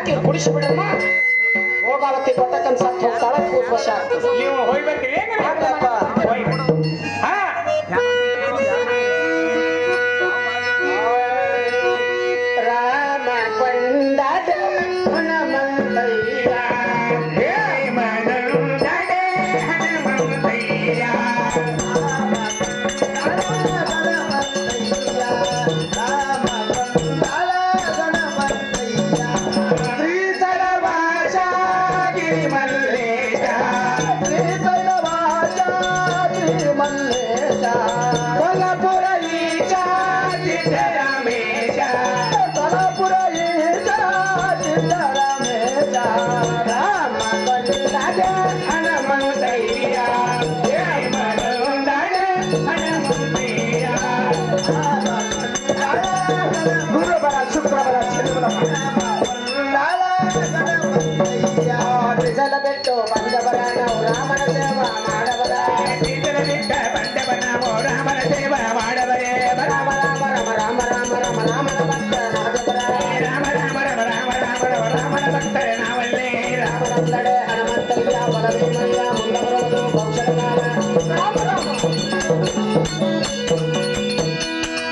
ಹಾಕಿ ಕುಡಿಸಿಬಿಡಮ್ಮ. ಹೋಗಾವತ್ತಿ ಕೊಟ್ಟಕ್ಕನ್ ಸತ್ತು ಹೋಗ್ತಾಳ, ಕೂಸ್ ವಶ ಆಗ್ತದೆ. ನೀವು ಹೋಗಿ ಬರ್ತೀರಿ ಹೋಗಿ ಹಾ ರಾಮ ಕೊಂಡಾದ ಹನುಮಂತಯ್ಯ, ಮನಂದಡೆ ಹನುಮಂತಯ್ಯ ಕೊಲ್ಲಾಪುರ ಈಶ ಸಿದ್ದರಾಮೇಶ, ಕೊಲ್ಲಾಪುರ ಈಶ ಸಿದ್ದರಾಮೇಶ, ರಾಮ ಕೊಂಡಾದ ಹನುಮಂತಯ್ಯ, ಮನಂದಡೆ ಹನುಮಂತಯ್ಯ ಗುರುಬರ ಶುಕ್ರಬರ ಶನಿಬರ ಬಿಸಲ ಬಿಟ್ಟು ಬಂದವರ ನಾವು ರಾಮನ ಸೇವಾ ಮಾಡಬರ, ಬಿಟ್ಟ ಬಂದವ ನಾವು ರಾಮನ ಸೇವಾ ಮಾಡಬರೇ ರಾಮ ರಾಮ ರಾಮ ರಾಮ ರಾಮ ರಾಮ ರಾಮನ ಭಕ್ತ ನಾದಬರ, ರಾಮ ರಾಮ ರಾಮ ರಾಮ ರಾಮ ರಾಮನ ಭಕ್ತರೆ ನಾವಲ್ಲೇ ರಾಮನಂದಡೆ ಹನುಮಂತಯ್ಯ ಬಲಭೀಮಯ್ಯ